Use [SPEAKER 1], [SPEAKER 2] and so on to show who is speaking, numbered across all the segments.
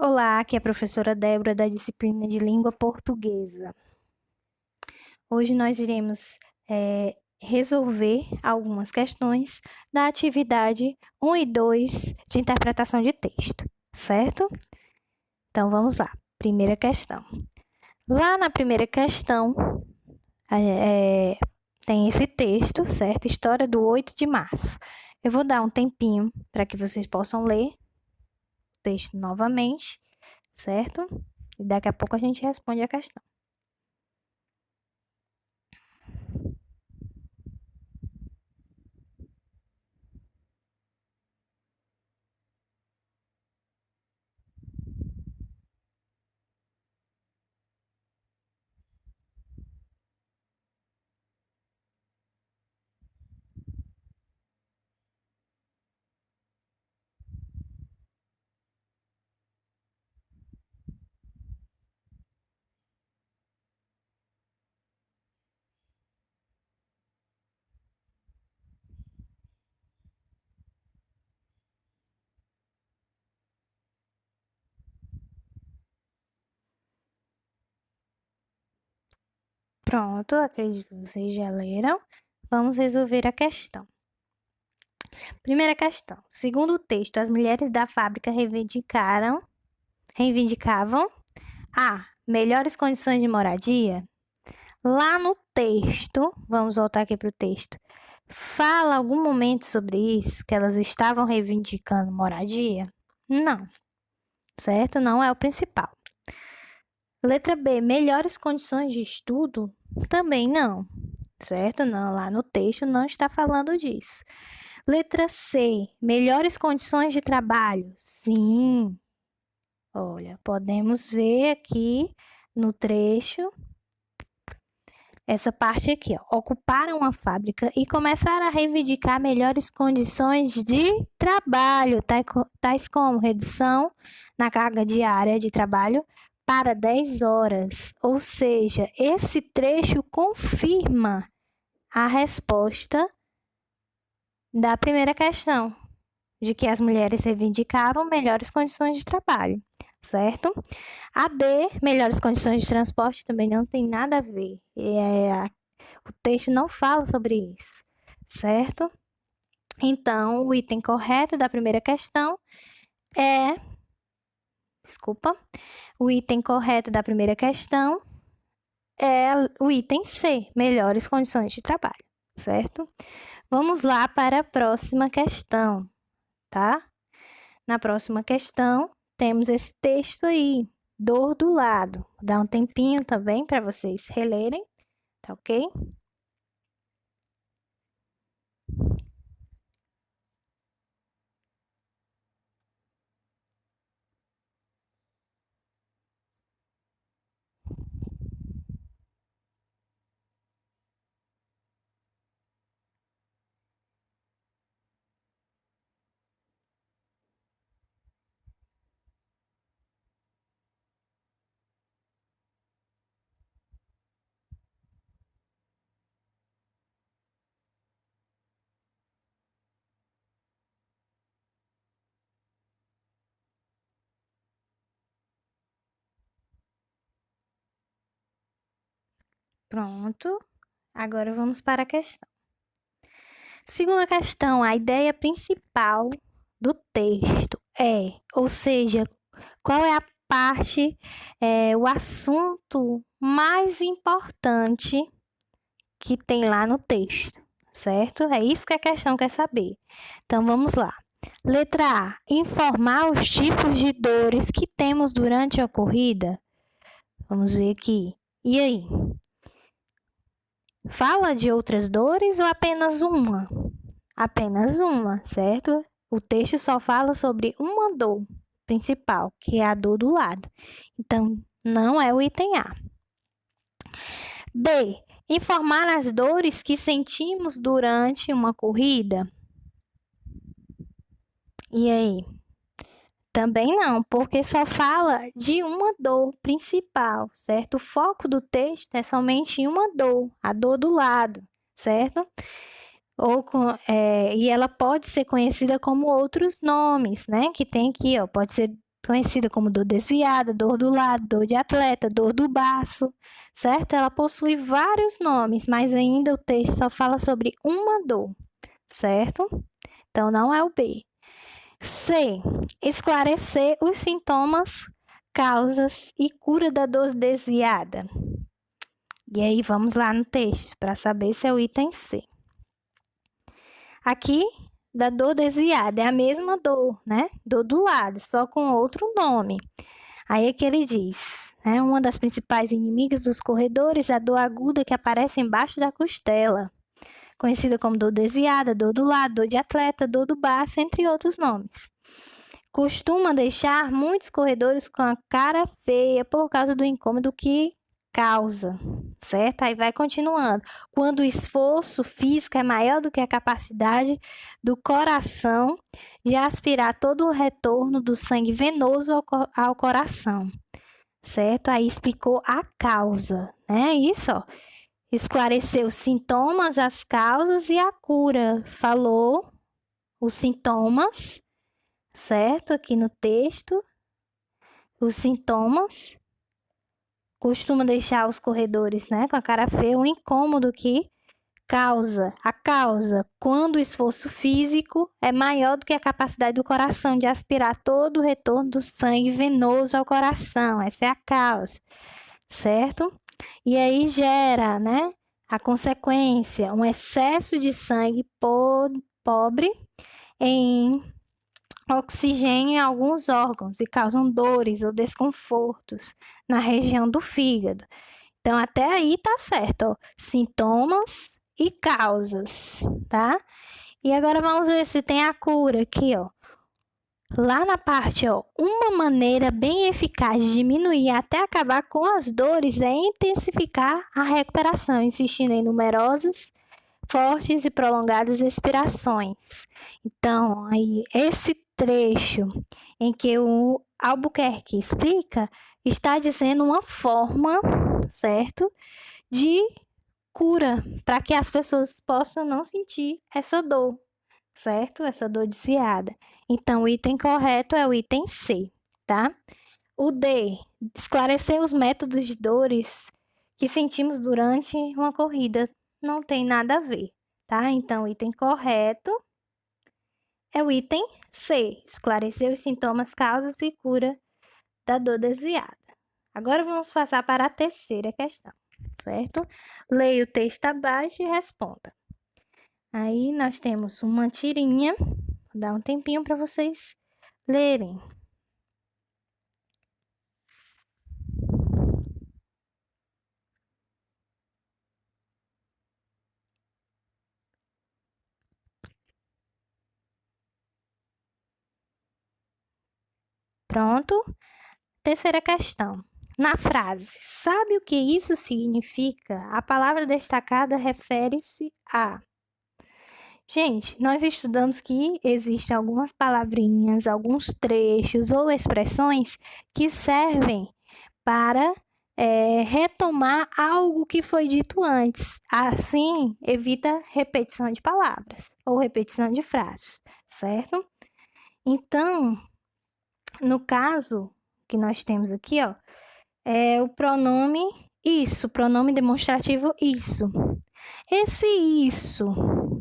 [SPEAKER 1] Olá, aqui é a professora Débora da disciplina de Língua Portuguesa. Hoje nós iremos resolver algumas questões da atividade 1 e 2 de interpretação de texto, certo? Então vamos lá. Primeira questão. Lá na primeira questão tem esse texto, certo? História do 8 de março. Eu vou dar um tempinho para que vocês possam ler o texto novamente, certo? E daqui a pouco a gente responde a questão. Pronto, acredito que vocês já leram. Vamos resolver a questão. Primeira questão. Segundo o texto, as mulheres da fábrica reivindicavam A. Melhores condições de moradia. Lá no texto, vamos voltar aqui para o texto, fala algum momento sobre isso, que elas estavam reivindicando moradia? Não, certo? Não é o principal. Letra B. Melhores condições de estudo? Também não, certo? Não, lá no texto não está falando disso. Letra C. Melhores condições de trabalho? Sim. Olha, podemos ver aqui no trecho essa parte aqui, ó. Ocuparam uma fábrica e começaram a reivindicar melhores condições de trabalho, tais como redução na carga diária de trabalho para 10 horas. Ou seja, esse trecho confirma a resposta da primeira questão, de que as mulheres reivindicavam melhores condições de trabalho, certo? A D, melhores condições de transporte, também não tem nada a ver. O texto não fala sobre isso, certo? Então, o item correto da primeira questão é... O item correto da primeira questão é o item C, melhores condições de trabalho, certo? Vamos lá para a próxima questão, tá? Na próxima questão, temos esse texto aí, dor do lado. Vou dar um tempinho também para vocês relerem, tá ok? Pronto. Agora vamos para a questão. Segunda questão, a ideia principal do texto ou seja, qual é a parte, o assunto mais importante que tem lá no texto, certo? É isso que a questão quer saber. Então, vamos lá. Letra A, informar os tipos de dores que temos durante a corrida. Vamos ver aqui. E aí? Fala de outras dores ou apenas uma? Apenas uma, certo? O texto só fala sobre uma dor principal, que é a dor do lado. Então, não é o item A. B. Informar as dores que sentimos durante uma corrida. E aí? Também não, porque só fala de uma dor principal, certo? O foco do texto é somente em uma dor, a dor do lado, certo? E ela pode ser conhecida como outros nomes, né? Que tem aqui, ó, pode ser conhecida como dor desviada, dor do lado, dor de atleta, dor do baço, certo? Ela possui vários nomes, mas ainda o texto só fala sobre uma dor, certo? Então, não é o B. C. Esclarecer os sintomas, causas e cura da dor desviada. E aí, vamos lá no texto para saber se é o item C. Aqui, da dor desviada, é a mesma dor, né? Dor do lado, só com outro nome. Aí é que ele diz, né? Uma das principais inimigas dos corredores é a dor aguda que aparece embaixo da costela, conhecida como dor desviada, dor do lado, dor de atleta, dor do baço, entre outros nomes. Costuma deixar muitos corredores com a cara feia por causa do incômodo que causa, certo? Aí vai continuando. Quando o esforço físico é maior do que a capacidade do coração de aspirar todo o retorno do sangue venoso ao coração, certo? Aí explicou a causa, né? Isso, ó. Esclareceu os sintomas, as causas e a cura. Falou os sintomas, certo? Aqui no texto, os sintomas costuma deixar os corredores, né, com a cara feia, um incômodo que causa, a causa, quando o esforço físico é maior do que a capacidade do coração de aspirar todo o retorno do sangue venoso ao coração, essa é a causa, certo? E aí gera, né, a consequência, um excesso de sangue pobre em oxigênio em alguns órgãos e causam dores ou desconfortos na região do fígado. Então, até aí tá certo, ó. Sintomas e causas, tá? E agora vamos ver se tem a cura aqui, ó. Lá na parte, ó, uma maneira bem eficaz de diminuir até acabar com as dores é intensificar a recuperação, insistindo em numerosas, fortes e prolongadas expirações. Então, aí, esse trecho em que o Albuquerque explica está dizendo uma forma, certo, de cura para que as pessoas possam não sentir essa dor, certo? Essa dor desviada. Então, o item correto é o item C, tá? O D, esclarecer os métodos de dores que sentimos durante uma corrida. Não tem nada a ver, tá? Então, o item correto é o item C, esclarecer os sintomas, causas e cura da dor desviada. Agora vamos passar para a terceira questão, certo? Leia o texto abaixo e responda. Aí nós temos uma tirinha, vou dar um tempinho para vocês lerem. Pronto? Terceira questão. Na frase, sabe o que isso significa? A palavra destacada refere-se a. Gente, nós estudamos que existem algumas palavrinhas, alguns trechos ou expressões que servem para retomar algo que foi dito antes. Assim, evita repetição de palavras ou repetição de frases, certo? Então, no caso que nós temos aqui, ó, é o pronome isso, pronome demonstrativo isso. Esse isso,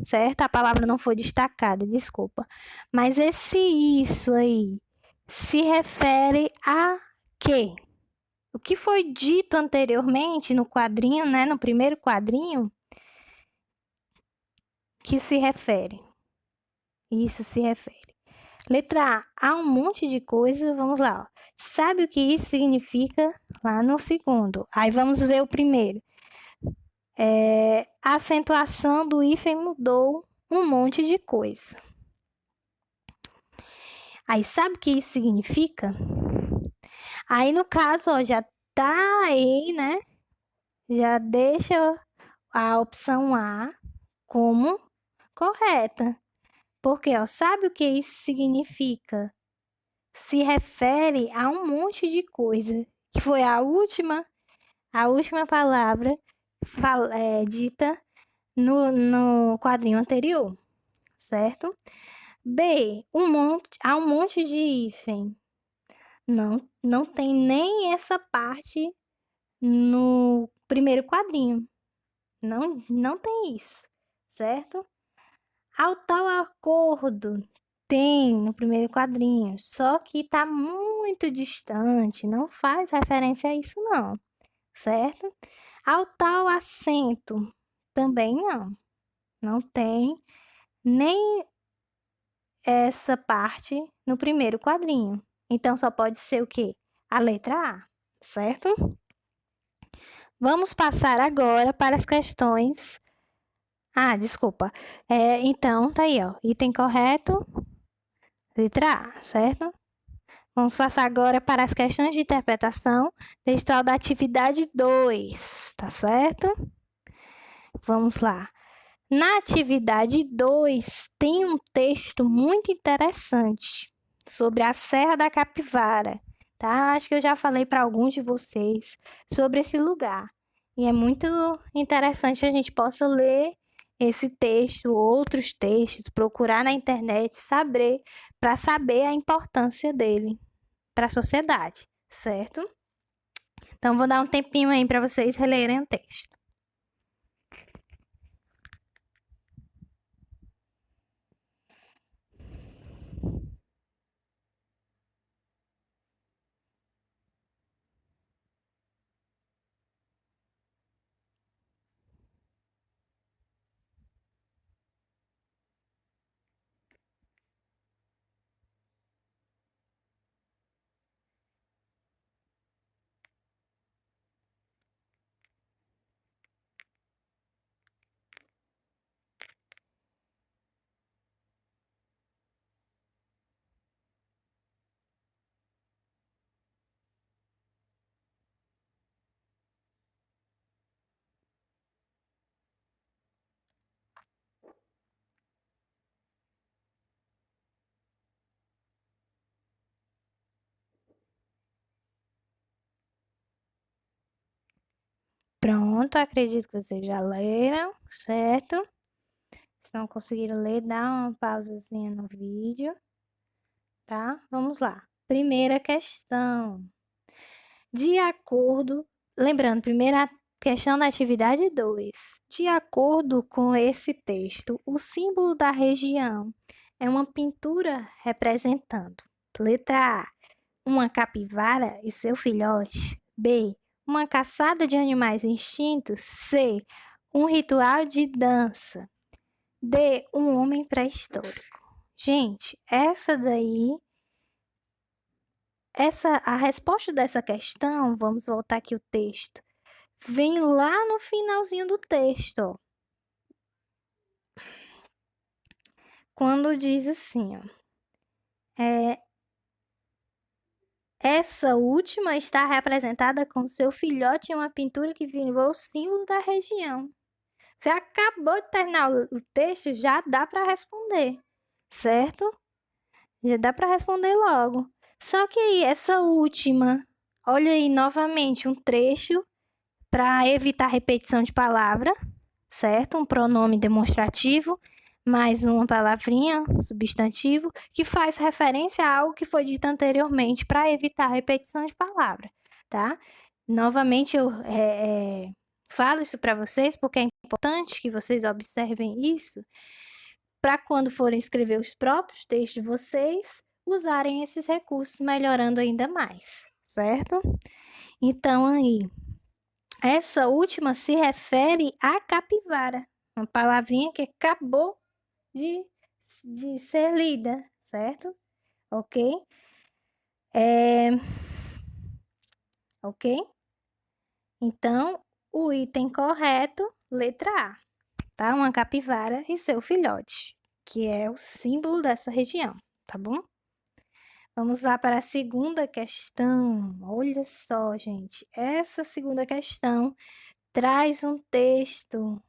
[SPEAKER 1] certo? A palavra não foi destacada, desculpa. Mas esse isso aí se refere a quê? O que foi dito anteriormente no quadrinho, né? No primeiro quadrinho, que se refere. Isso se refere. Letra A, há um monte de coisa, vamos lá. Ó. Sabe o que isso significa lá no segundo? Aí vamos ver o primeiro. A acentuação do hífen mudou um monte de coisa. Aí sabe o que isso significa? Aí no caso, ó, já tá aí, né? Já deixa a opção A como correta. Porque, ó, sabe o que isso significa? Se refere a um monte de coisa, que foi a última palavra dita no quadrinho anterior, certo? B, há um monte de hífen. Não tem nem essa parte no primeiro quadrinho. Não tem isso, certo? Ao tal acordo tem no primeiro quadrinho, só que tá muito distante, não faz referência a isso não, certo? Ao tal assento também não tem nem essa parte no primeiro quadrinho. Então só pode ser o quê? A letra A, certo? Vamos passar agora para as questões. Ah, desculpa. Então, tá aí, ó. Item correto, letra A, certo? Vamos passar agora para as questões de interpretação textual da atividade 2, tá certo? Vamos lá. Na atividade 2, tem um texto muito interessante sobre a Serra da Capivara, tá? Acho que eu já falei para alguns de vocês sobre esse lugar. E é muito interessante que a gente possa ler esse texto, outros textos, procurar na internet, saber, para saber a importância dele para a sociedade, certo? Então, vou dar um tempinho aí para vocês relerem o texto. Pronto, acredito que vocês já leram, certo? Se não conseguiram ler, dá uma pausazinha no vídeo, tá? Vamos lá. Primeira questão. De acordo, lembrando, primeira questão da atividade 2. De acordo com esse texto, o símbolo da região é uma pintura representando, letra A, uma capivara e seu filhote. B, uma caçada de animais extintos. C, um ritual de dança. D, um homem pré-histórico. Gente, a resposta dessa questão, vamos voltar aqui o texto, vem lá no finalzinho do texto, ó. Quando diz assim, ó, essa última está representada com seu filhote em uma pintura que virou o símbolo da região. Você acabou de terminar o texto, já dá para responder, certo? Já dá para responder logo. Só que aí, essa última, olha aí novamente um trecho para evitar repetição de palavra, certo? Um pronome demonstrativo, mais uma palavrinha, substantivo, que faz referência a algo que foi dito anteriormente para evitar repetição de palavra, tá? Novamente, eu falo isso para vocês porque é importante que vocês observem isso para quando forem escrever os próprios textos de vocês, usarem esses recursos, melhorando ainda mais, certo? Então, aí, essa última se refere à capivara, uma palavrinha que acabou de ser lida, certo? Ok? Ok? Então, o item correto, letra A, tá? Uma capivara e seu filhote, que é o símbolo dessa região, tá bom? Vamos lá para a segunda questão. Olha só, gente, essa segunda questão traz um texto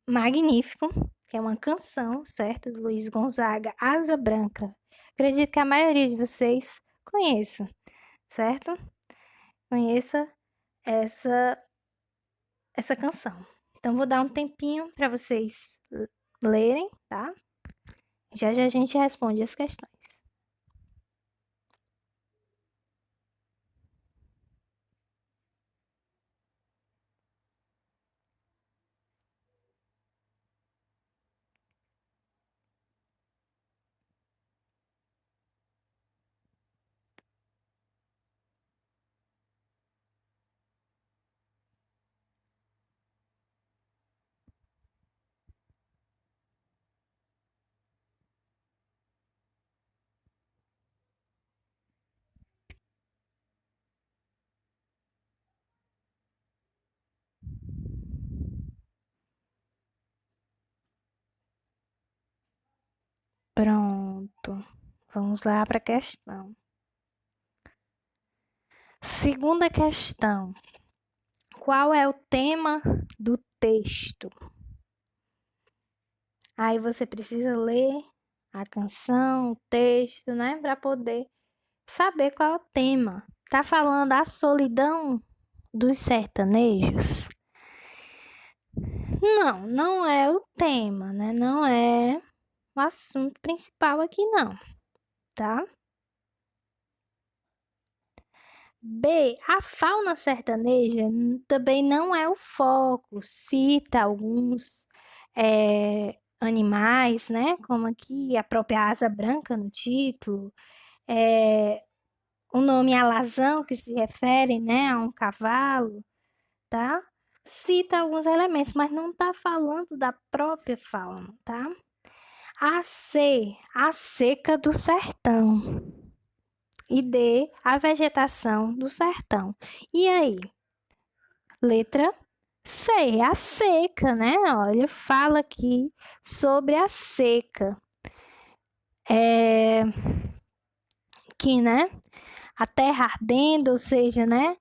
[SPEAKER 1] magnífico, que é uma canção, certo? Do Luiz Gonzaga, Asa Branca. Acredito que a maioria de vocês conheça, certo? Conheça essa canção. Então, vou dar um tempinho para vocês lerem, tá? Já já a gente responde as questões. Pronto. Vamos lá para a questão. Segunda questão. Qual é o tema do texto? Aí você precisa ler a canção, o texto, né, para poder saber qual é o tema. Tá falando a solidão dos sertanejos? Não, não é o tema, né? Não é o assunto principal aqui, não, tá? B, a fauna sertaneja também não é o foco. Cita alguns animais, né? Como aqui a própria asa branca no título, o nome alazão, que se refere, né, a um cavalo, tá? Cita alguns elementos, mas não está falando da própria fauna, tá? A C, a seca do sertão. E D, a vegetação do sertão. E aí? Letra C, a seca, né? Olha, fala aqui sobre a seca. Que, né? A terra ardendo, ou seja, né?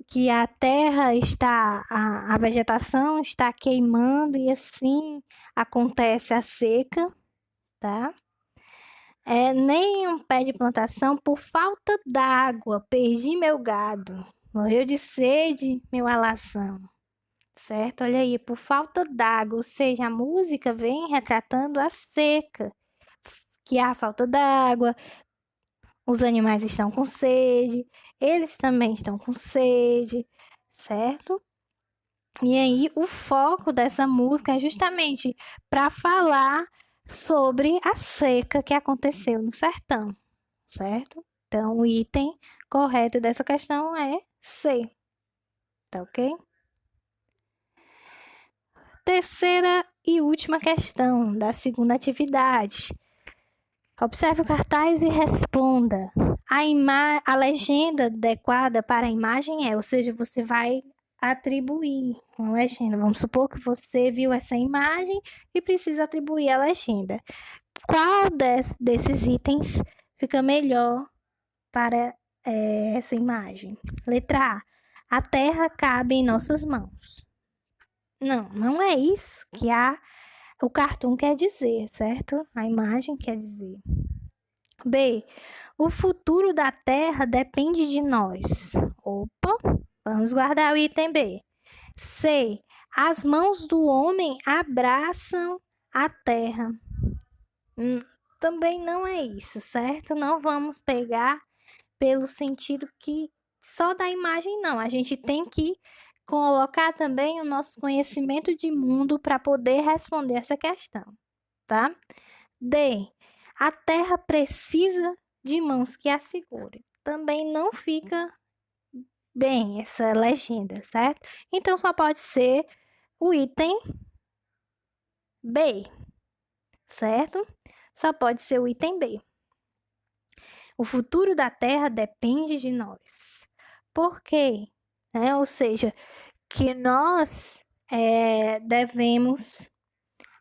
[SPEAKER 1] Que a terra está, a vegetação está queimando e assim acontece a seca, tá? Nem um pé de plantação por falta d'água, perdi meu gado, morreu de sede meu alazão, certo? Olha aí, por falta d'água, ou seja, a música vem retratando a seca, que há falta d'água, os animais estão com sede, eles também estão com sede, certo? E aí, o foco dessa música é justamente para falar sobre a seca que aconteceu no sertão, certo? Então, o item correto dessa questão é C, tá ok? Terceira e última questão da segunda atividade. Observe o cartaz e responda. A legenda adequada para a imagem é, ou seja, você vai atribuir uma legenda. Vamos supor que você viu essa imagem e precisa atribuir a legenda. Qual desses itens fica melhor para essa imagem? Letra A. A terra cabe em nossas mãos. Não, não é isso que o cartoon quer dizer, certo? A imagem quer dizer. B. O futuro da Terra depende de nós. Opa, vamos guardar o item B. C. As mãos do homem abraçam a Terra. Também não é isso, certo? Não vamos pegar pelo sentido que só da imagem, não. A gente tem que colocar também o nosso conhecimento de mundo para poder responder essa questão, tá? D. A terra precisa de mãos que a segurem. Também não fica bem essa legenda, certo? Então só pode ser o item B, certo? Só pode ser o item B. O futuro da Terra depende de nós. Por quê? Ou seja, que nós devemos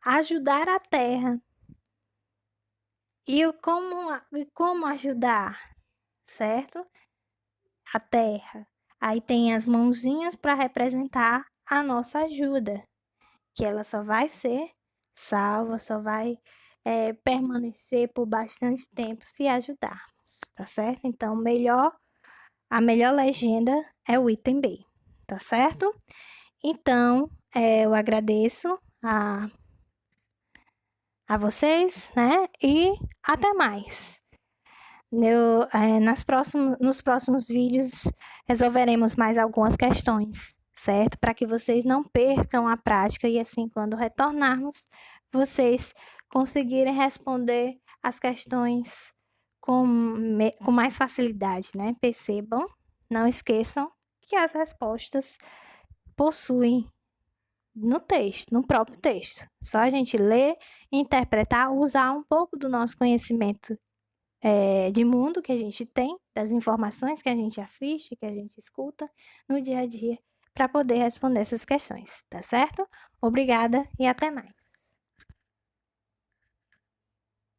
[SPEAKER 1] ajudar a Terra. E como ajudar, certo? A Terra. Aí tem as mãozinhas para representar a nossa ajuda, que ela só vai ser salva, só vai permanecer por bastante tempo se ajudarmos, tá certo? Então, a melhor legenda é o item B, tá certo? Então, eu agradeço a vocês, né? E até mais. Nos próximos vídeos resolveremos mais algumas questões, certo? Para que vocês não percam a prática e assim, quando retornarmos, vocês conseguirem responder as questões com mais facilidade, né? Percebam, não esqueçam que as respostas possuem no texto, no próprio texto. Só a gente ler, interpretar, usar um pouco do nosso conhecimento de mundo que a gente tem, das informações que a gente assiste, que a gente escuta no dia a dia, para poder responder essas questões, tá certo? Obrigada e até mais.